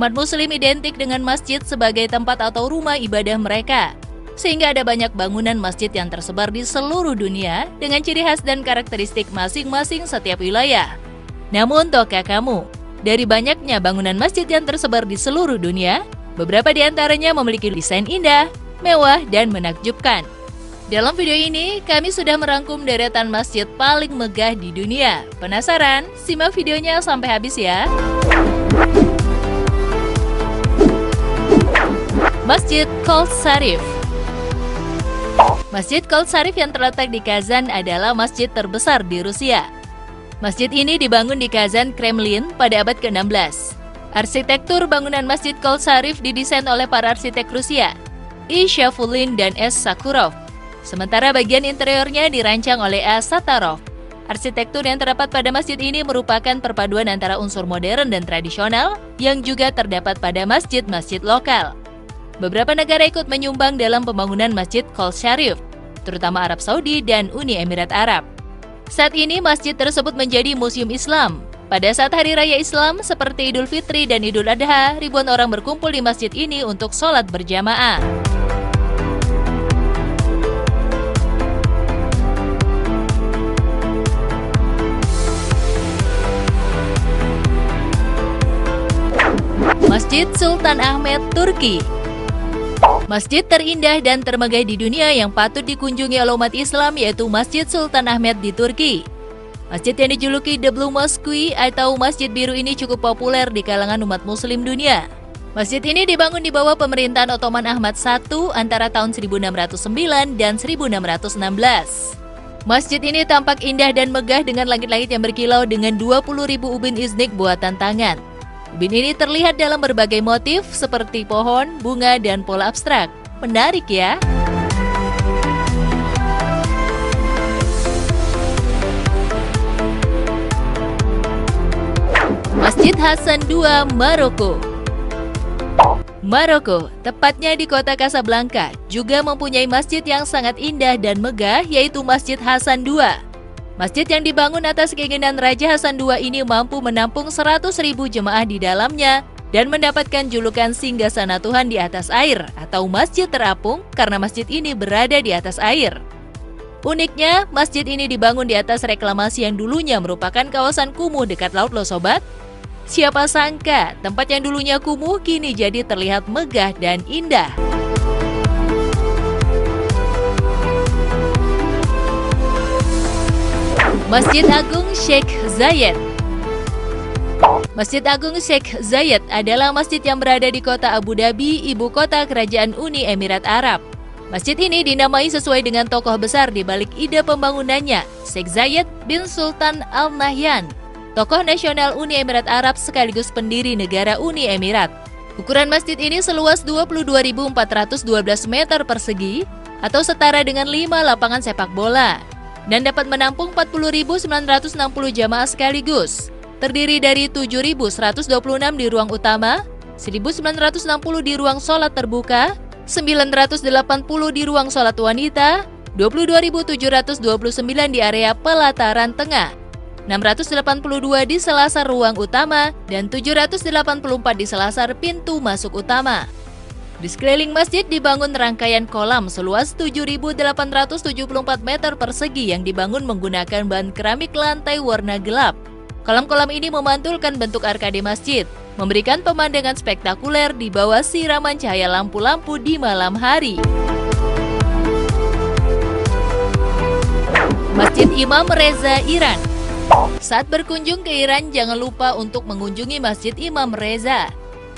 Umat Muslim identik dengan masjid sebagai tempat atau rumah ibadah mereka, sehingga ada banyak bangunan masjid yang tersebar di seluruh dunia dengan ciri khas dan karakteristik masing-masing setiap wilayah. Namun, tahukah kamu, dari banyaknya bangunan masjid yang tersebar di seluruh dunia, beberapa di antaranya memiliki desain indah, mewah, dan menakjubkan. Dalam video ini, kami sudah merangkum deretan masjid paling megah di dunia. Penasaran? Simak videonya sampai habis ya! Masjid Qol Sharif. Masjid Qol Sharif yang terletak di Kazan adalah masjid terbesar di Rusia. Masjid ini dibangun di Kazan, Kremlin pada abad ke-16. Arsitektur bangunan Masjid Qol Sharif didesain oleh para arsitek Rusia, I. Shavulin dan S. Sakurov. Sementara bagian interiornya dirancang oleh A. Satarov. Arsitektur yang terdapat pada masjid ini merupakan perpaduan antara unsur modern dan tradisional yang juga terdapat pada masjid-masjid lokal. Beberapa negara ikut menyumbang dalam pembangunan Masjid Qol Sharif, terutama Arab Saudi dan Uni Emirat Arab. Saat ini masjid tersebut menjadi museum Islam. Pada saat hari raya Islam seperti Idul Fitri dan Idul Adha, ribuan orang berkumpul di masjid ini untuk sholat berjamaah. Masjid Sultan Ahmet, Turki. Masjid terindah dan termegah di dunia yang patut dikunjungi oleh umat Islam yaitu Masjid Sultan Ahmet di Turki. Masjid yang dijuluki The Blue Mosque atau Masjid Biru ini cukup populer di kalangan umat Muslim dunia. Masjid ini dibangun di bawah pemerintahan Ottoman Ahmad I antara tahun 1609 dan 1616. Masjid ini tampak indah dan megah dengan langit-langit yang berkilau dengan 20.000 ubin iznik buatan tangan. Ubin ini terlihat dalam berbagai motif seperti pohon, bunga, dan pola abstrak. Menarik ya? Masjid Hasan II, Maroko. Maroko, tepatnya di kota Casablanca, juga mempunyai masjid yang sangat indah dan megah yaitu Masjid Hasan II. Masjid yang dibangun atas keinginan Raja Hasan II ini mampu menampung 100.000 jemaah di dalamnya dan mendapatkan julukan Singgasana Tuhan di atas air atau masjid terapung karena masjid ini berada di atas air. Uniknya, masjid ini dibangun di atas reklamasi yang dulunya merupakan kawasan kumuh dekat laut loh sobat. Siapa sangka tempat yang dulunya kumuh kini jadi terlihat megah dan indah. Masjid Agung Sheikh Zayed. Masjid Agung Sheikh Zayed adalah masjid yang berada di kota Abu Dhabi, ibu kota kerajaan Uni Emirat Arab. Masjid ini dinamai sesuai dengan tokoh besar di balik ide pembangunannya, Sheikh Zayed bin Sultan Al Nahyan, tokoh nasional Uni Emirat Arab sekaligus pendiri negara Uni Emirat. Ukuran masjid ini seluas 22.412 meter persegi atau setara dengan 5 lapangan sepak bola dan dapat menampung 40.960 jamaah sekaligus. Terdiri dari 7.126 di ruang utama, 1.960 di ruang sholat terbuka, 980 di ruang sholat wanita, 22.729 di area pelataran tengah, 682 di selasar ruang utama, dan 784 di selasar pintu masuk utama. Di sekeliling masjid dibangun rangkaian kolam seluas 7.874 meter persegi yang dibangun menggunakan bahan keramik lantai warna gelap. Kolam-kolam ini memantulkan bentuk arkade masjid, memberikan pemandangan spektakuler di bawah siraman cahaya lampu-lampu di malam hari. Masjid Imam Reza, Iran. Saat berkunjung ke Iran, jangan lupa untuk mengunjungi Masjid Imam Reza.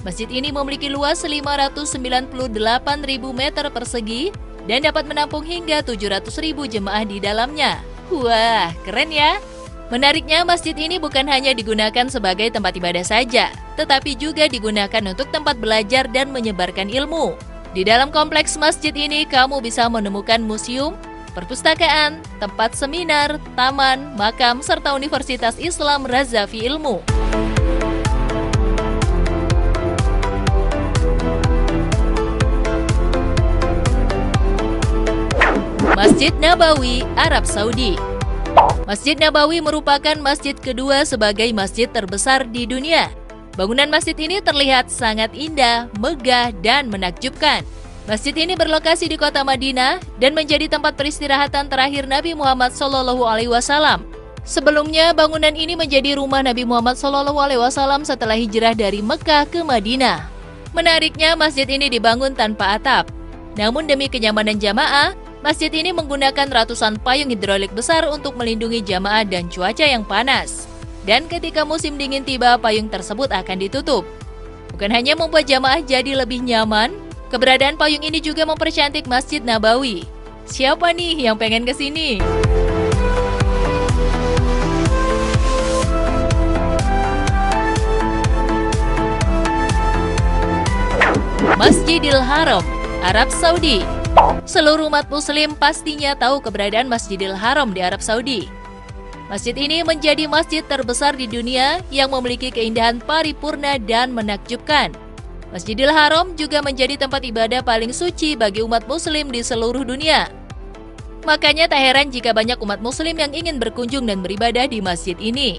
Masjid ini memiliki luas 598.000 meter persegi dan dapat menampung hingga 700.000 jemaah di dalamnya. Wah, keren ya! Menariknya, masjid ini bukan hanya digunakan sebagai tempat ibadah saja, tetapi juga digunakan untuk tempat belajar dan menyebarkan ilmu. Di dalam kompleks masjid ini, kamu bisa menemukan museum, perpustakaan, tempat seminar, taman, makam, serta Universitas Islam Razavi Ilmu. Masjid Nabawi, Arab Saudi. Masjid Nabawi merupakan masjid kedua sebagai masjid terbesar di dunia. Bangunan masjid ini terlihat sangat indah, megah, dan menakjubkan. Masjid ini berlokasi di kota Madinah dan menjadi tempat peristirahatan terakhir Nabi Muhammad SAW. Sebelumnya, bangunan ini menjadi rumah Nabi Muhammad SAW setelah hijrah dari Mekah ke Madinah. Menariknya, masjid ini dibangun tanpa atap. Namun demi kenyamanan jamaah, masjid ini menggunakan ratusan payung hidrolik besar untuk melindungi jamaah dan cuaca yang panas. Dan ketika musim dingin tiba, payung tersebut akan ditutup. Bukan hanya membuat jamaah jadi lebih nyaman, keberadaan payung ini juga mempercantik Masjid Nabawi. Siapa nih yang pengen ke sini? Masjidil Haram, Arab Saudi. Seluruh umat muslim pastinya tahu keberadaan Masjidil Haram di Arab Saudi. Masjid ini menjadi masjid terbesar di dunia yang memiliki keindahan paripurna dan menakjubkan. Masjidil Haram juga menjadi tempat ibadah paling suci bagi umat muslim di seluruh dunia. Makanya tak heran jika banyak umat muslim yang ingin berkunjung dan beribadah di masjid ini.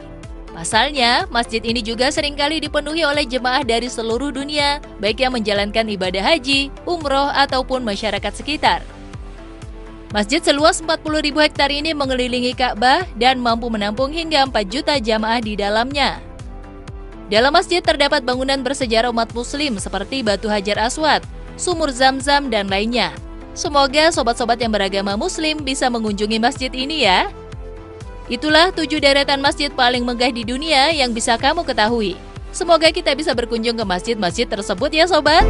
Pasalnya, masjid ini juga seringkali dipenuhi oleh jemaah dari seluruh dunia, baik yang menjalankan ibadah haji, umroh, ataupun masyarakat sekitar. Masjid seluas 40.000 hektar ini mengelilingi Ka'bah dan mampu menampung hingga 4 juta jamaah di dalamnya. Dalam masjid terdapat bangunan bersejarah umat muslim seperti Batu Hajar Aswad, Sumur Zam-Zam, dan lainnya. Semoga sobat-sobat yang beragama muslim bisa mengunjungi masjid ini ya. Itulah 7 deretan masjid paling megah di dunia yang bisa kamu ketahui. Semoga kita bisa berkunjung ke masjid-masjid tersebut ya sobat.